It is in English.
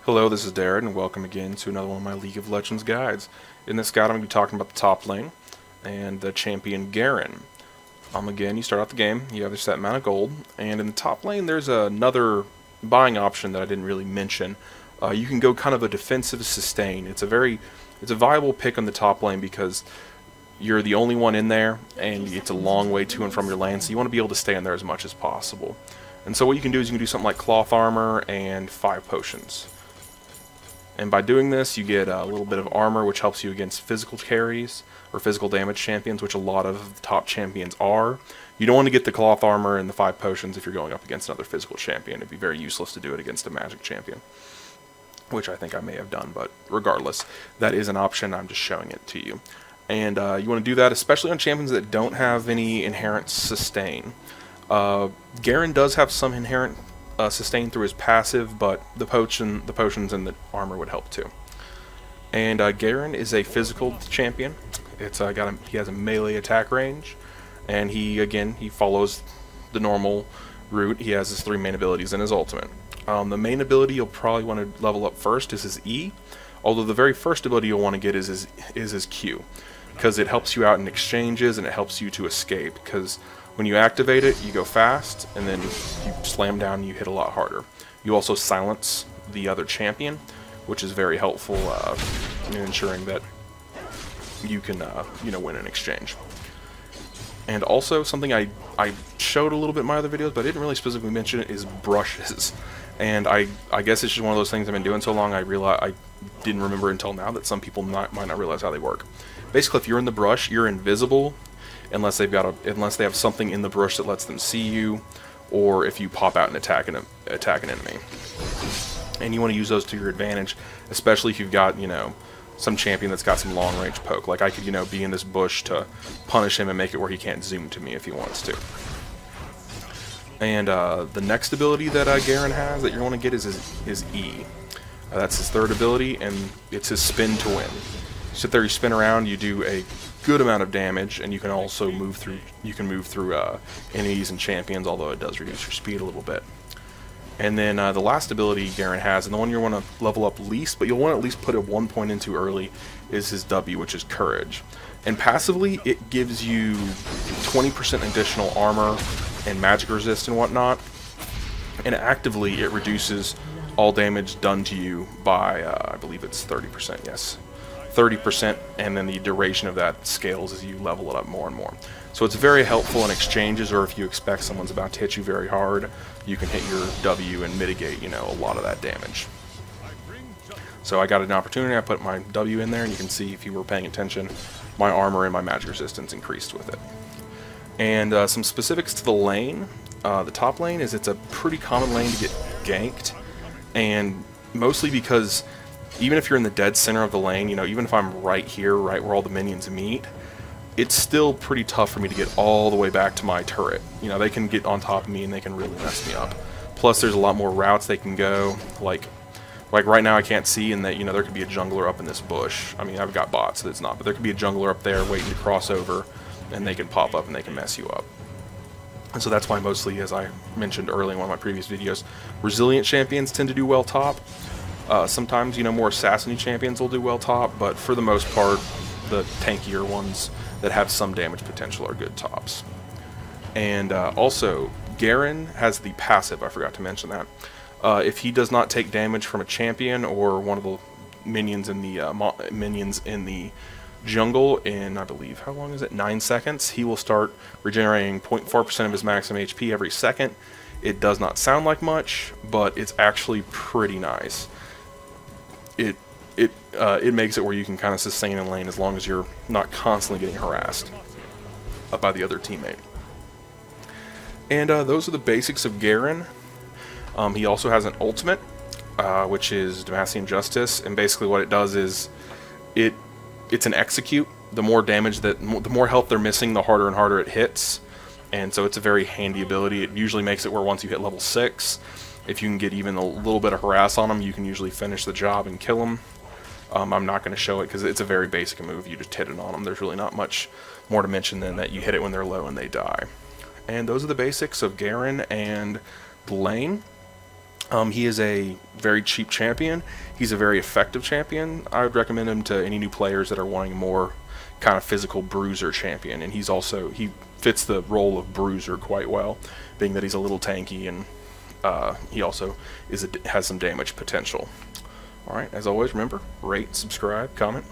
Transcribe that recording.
Hello, this is Dairid, and welcome again to another one of my League of Legends guides. In this guide, I'm going to be talking about the top lane and the champion Garen. Again, you start out the game, you have a set amount of gold, and in the top lane, there's another buying option that I didn't really mention. You can go kind of a defensive sustain. It's a viable pick on the top lane because you're the only one in there, and it's a long way to and from your lane, so you want to be able to stay in there as much as possible. And so what you can do is you can do something like cloth armor and 5 potions. And by doing this, you get a little bit of armor, which helps you against physical carries, or physical damage champions, which a lot of the top champions are. You don't want to get the cloth armor and the 5 potions if you're going up against another physical champion. It'd be very useless to do it against a magic champion, which I think I may have done, but regardless, that is an option. I'm just showing it to you. And you want to do that, especially on champions that don't have any inherent sustain. Garen does have some inherent sustain through his passive, but the potions and the armor would help too. And Garen is a physical champion. He has a melee attack range, and he follows the normal route. He has his 3 main abilities and his ultimate. The main ability you'll probably want to level up first is his E, although the very first ability you'll want to get is his Q, because it helps you out in exchanges and it helps you to escape, because when you activate it, you go fast, and then you slam down and you hit a lot harder. You also silence the other champion, which is very helpful in ensuring that you can win an exchange. And also, something I showed a little bit in my other videos, but I didn't really specifically mention it, is brushes. And I guess it's just one of those things I've been doing so long, I didn't remember until now that some people might not realize how they work. Basically, if you're in the brush, you're invisible unless they have something in the brush that lets them see you, or if you pop out and attack an enemy. And you want to use those to your advantage, especially if you've got, some champion that's got some long range poke. Like I could, be in this bush to punish him and make it where he can't zoom to me if he wants to. And the next ability that Garen has that you want to get is his E. That's his 3rd ability, and it's his spin to win. You sit there, you spin around, you do a good amount of damage, and you can also move through enemies and champions, although it does reduce your speed a little bit. And then the last ability Garen has, and the one you want to level up least, but you'll want to at least put a 1 point into early, is his W, which is Courage. And passively, it gives you 20% additional armor and magic resist and whatnot. And actively, it reduces all damage done to you by, I believe it's 30%, yes. 30%, and then the duration of that scales as you level it up more and more. So it's very helpful in exchanges, or if you expect someone's about to hit you very hard, you can hit your W and mitigate, a lot of that damage. So I got an opportunity, I put my W in there, and you can see, if you were paying attention, my armor and my magic resistance increased with it. And some specifics to the lane. The top lane is it's a pretty common lane to get ganked, and mostly because even if you're in the dead center of the lane, even if I'm right here, right where all the minions meet, it's still pretty tough for me to get all the way back to my turret. They can get on top of me and they can really mess me up. Plus, there's a lot more routes they can go. Like right now I can't see, and that there could be a jungler up in this bush. I mean, I've got bots, so it's not, but there could be a jungler up there waiting to cross over, and they can pop up and they can mess you up. And so that's why mostly, as I mentioned earlier in one of my previous videos, resilient champions tend to do well top. Sometimes, more assassiny champions will do well top, but for the most part, the tankier ones that have some damage potential are good tops. And also, Garen has the passive, I forgot to mention that. If he does not take damage from a champion or one of the minions in the jungle in, I believe, how long is it? 9 seconds, he will start regenerating 0.4% of his maximum HP every second. It does not sound like much, but it's actually pretty nice. It makes it where you can kind of sustain in lane as long as you're not constantly getting harassed by the other teammate. And those are the basics of Garen. He also has an ultimate, which is Damascene Justice, and basically what it does is it's an execute. The more damage the more health they're missing, the harder and harder it hits. And so it's a very handy ability. It usually makes it where once you hit level 6, if you can get even a little bit of harass on them, you can usually finish the job and kill them. I'm not going to show it because it's a very basic move. You just hit it on them. There's really not much more to mention than that you hit it when they're low and they die. And those are the basics of Garen and the lane. He is a very cheap champion. He's a very effective champion. I would recommend him to any new players that are wanting more kind of physical bruiser champion. And he fits the role of bruiser quite well, being that he's a little tanky, and he also has some damage potential. Alright, as always, remember, rate, subscribe, comment.